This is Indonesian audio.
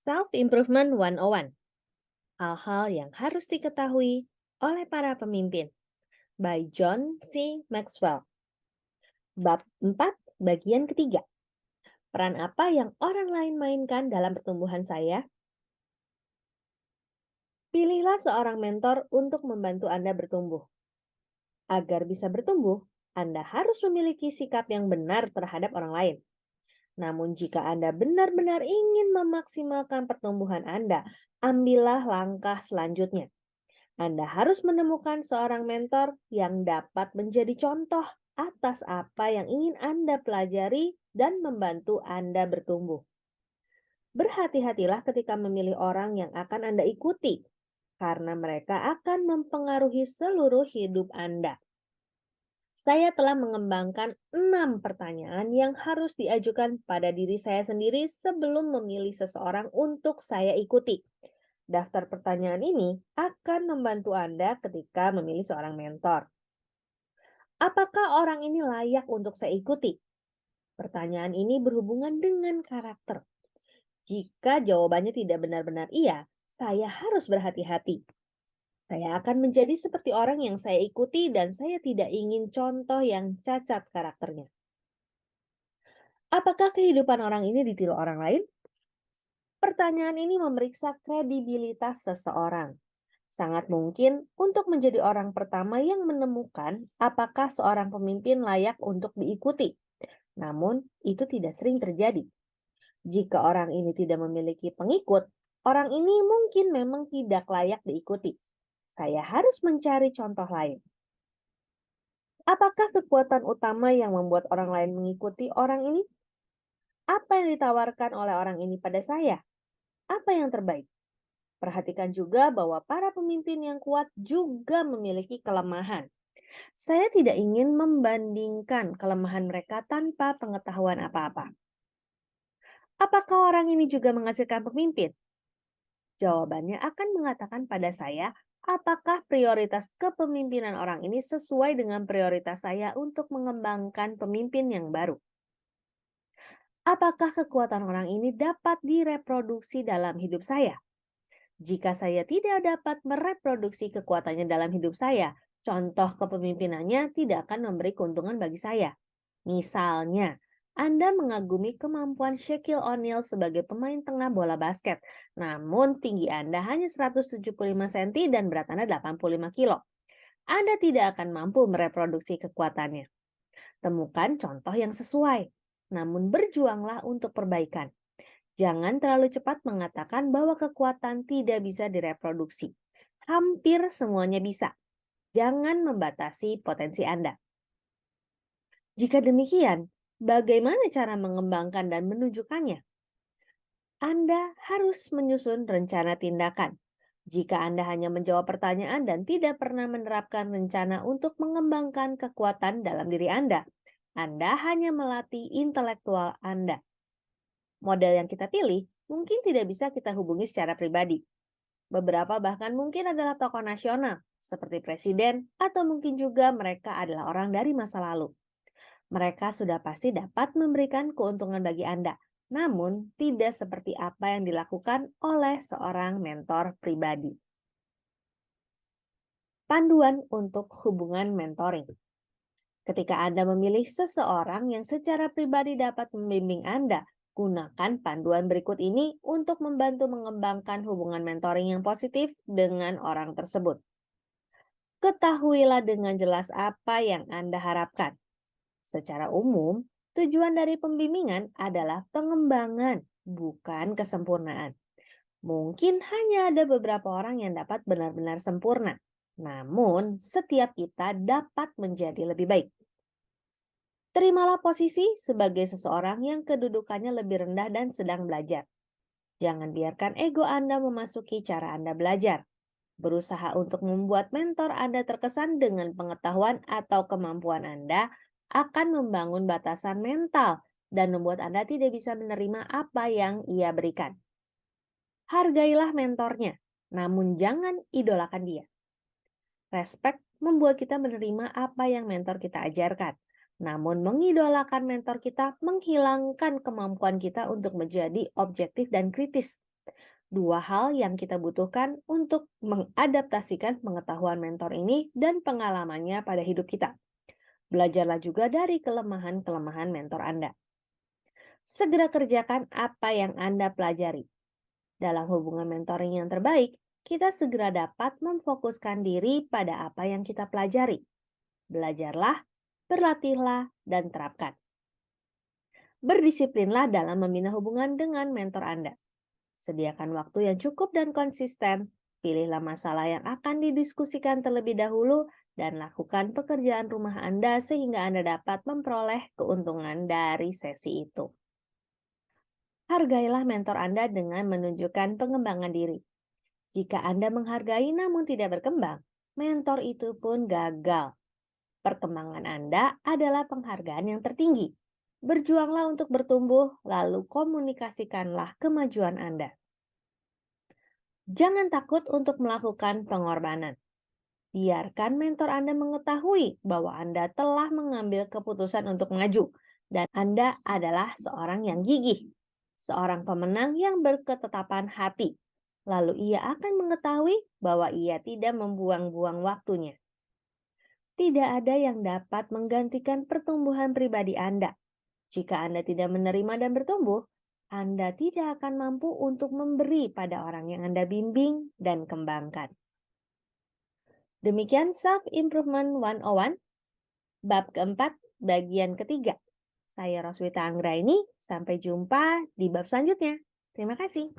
Self-Improvement 101. Hal-hal yang harus diketahui oleh para pemimpin. By John C. Maxwell. Bab 4, bagian ketiga. Peran apa yang orang lain mainkan dalam pertumbuhan saya? Pilihlah seorang mentor untuk membantu Anda bertumbuh. Agar bisa bertumbuh, Anda harus memiliki sikap yang benar terhadap orang lain. Namun jika Anda benar-benar ingin memaksimalkan pertumbuhan Anda, ambillah langkah selanjutnya. Anda harus menemukan seorang mentor yang dapat menjadi contoh atas apa yang ingin Anda pelajari dan membantu Anda bertumbuh. Berhati-hatilah ketika memilih orang yang akan Anda ikuti, karena mereka akan mempengaruhi seluruh hidup Anda. Saya telah mengembangkan 6 pertanyaan yang harus diajukan pada diri saya sendiri sebelum memilih seseorang untuk saya ikuti. Daftar pertanyaan ini akan membantu Anda ketika memilih seorang mentor. Apakah orang ini layak untuk saya ikuti? Pertanyaan ini berhubungan dengan karakter. Jika jawabannya tidak benar-benar iya, saya harus berhati-hati. Saya akan menjadi seperti orang yang saya ikuti dan saya tidak ingin contoh yang cacat karakternya. Apakah kehidupan orang ini ditiru orang lain? Pertanyaan ini memeriksa kredibilitas seseorang. Sangat mungkin untuk menjadi orang pertama yang menemukan apakah seorang pemimpin layak untuk diikuti. Namun, itu tidak sering terjadi. Jika orang ini tidak memiliki pengikut, orang ini mungkin memang tidak layak diikuti. Saya harus mencari contoh lain. Apakah kekuatan utama yang membuat orang lain mengikuti orang ini? Apa yang ditawarkan oleh orang ini pada saya? Apa yang terbaik? Perhatikan juga bahwa para pemimpin yang kuat juga memiliki kelemahan. Saya tidak ingin membandingkan kelemahan mereka tanpa pengetahuan apa-apa. Apakah orang ini juga menghasilkan pemimpin? Jawabannya akan mengatakan pada saya apakah prioritas kepemimpinan orang ini sesuai dengan prioritas saya untuk mengembangkan pemimpin yang baru. Apakah kekuatan orang ini dapat direproduksi dalam hidup saya? Jika saya tidak dapat mereproduksi kekuatannya dalam hidup saya, contoh kepemimpinannya tidak akan memberi keuntungan bagi saya. Misalnya, Anda mengagumi kemampuan Shaquille O'Neal sebagai pemain tengah bola basket, namun tinggi Anda hanya 175 cm dan berat Anda 85 kilo. Anda tidak akan mampu mereproduksi kekuatannya. Temukan contoh yang sesuai, namun berjuanglah untuk perbaikan. Jangan terlalu cepat mengatakan bahwa kekuatan tidak bisa direproduksi. Hampir semuanya bisa. Jangan membatasi potensi Anda. Jika demikian, bagaimana cara mengembangkan dan menunjukkannya? Anda harus menyusun rencana tindakan. Jika Anda hanya menjawab pertanyaan dan tidak pernah menerapkan rencana untuk mengembangkan kekuatan dalam diri Anda hanya melatih intelektual Anda. Model yang kita pilih mungkin tidak bisa kita hubungi secara pribadi. Beberapa bahkan mungkin adalah tokoh nasional, seperti presiden, atau mungkin juga mereka adalah orang dari masa lalu. Mereka sudah pasti dapat memberikan keuntungan bagi Anda, namun tidak seperti apa yang dilakukan oleh seorang mentor pribadi. Panduan untuk hubungan mentoring. Ketika Anda memilih seseorang yang secara pribadi dapat membimbing Anda, gunakan panduan berikut ini untuk membantu mengembangkan hubungan mentoring yang positif dengan orang tersebut. Ketahuilah dengan jelas apa yang Anda harapkan. Secara umum, tujuan dari pembimbingan adalah pengembangan, bukan kesempurnaan. Mungkin hanya ada beberapa orang yang dapat benar-benar sempurna, namun setiap kita dapat menjadi lebih baik. Terimalah posisi sebagai seseorang yang kedudukannya lebih rendah dan sedang belajar. Jangan biarkan ego Anda memasuki cara Anda belajar. Berusaha untuk membuat mentor Anda terkesan dengan pengetahuan atau kemampuan Anda akan membangun batasan mental dan membuat Anda tidak bisa menerima apa yang ia berikan. Hargailah mentornya, namun jangan idolakan dia. Respect membuat kita menerima apa yang mentor kita ajarkan. Namun mengidolakan mentor kita menghilangkan kemampuan kita untuk menjadi objektif dan kritis. Dua hal yang kita butuhkan untuk mengadaptasikan pengetahuan mentor ini dan pengalamannya pada hidup kita. Belajarlah juga dari kelemahan-kelemahan mentor Anda. Segera kerjakan apa yang Anda pelajari. Dalam hubungan mentoring yang terbaik, kita segera dapat memfokuskan diri pada apa yang kita pelajari. Belajarlah, berlatihlah, dan terapkan. Berdisiplinlah dalam membina hubungan dengan mentor Anda. Sediakan waktu yang cukup dan konsisten. Pilihlah masalah yang akan didiskusikan terlebih dahulu dan lakukan pekerjaan rumah Anda sehingga Anda dapat memperoleh keuntungan dari sesi itu. Hargailah mentor Anda dengan menunjukkan pengembangan diri. Jika Anda menghargai namun tidak berkembang, mentor itu pun gagal. Perkembangan Anda adalah penghargaan yang tertinggi. Berjuanglah untuk bertumbuh, lalu komunikasikanlah kemajuan Anda. Jangan takut untuk melakukan pengorbanan. Biarkan mentor Anda mengetahui bahwa Anda telah mengambil keputusan untuk maju dan Anda adalah seorang yang gigih, seorang pemenang yang berketetapan hati. Lalu ia akan mengetahui bahwa ia tidak membuang-buang waktunya. Tidak ada yang dapat menggantikan pertumbuhan pribadi Anda. Jika Anda tidak menerima dan bertumbuh, Anda tidak akan mampu untuk memberi pada orang yang Anda bimbing dan kembangkan. Demikian Self Improvement 101, bab keempat, bagian ketiga. Saya Roswita Anggraini, sampai jumpa di bab selanjutnya. Terima kasih.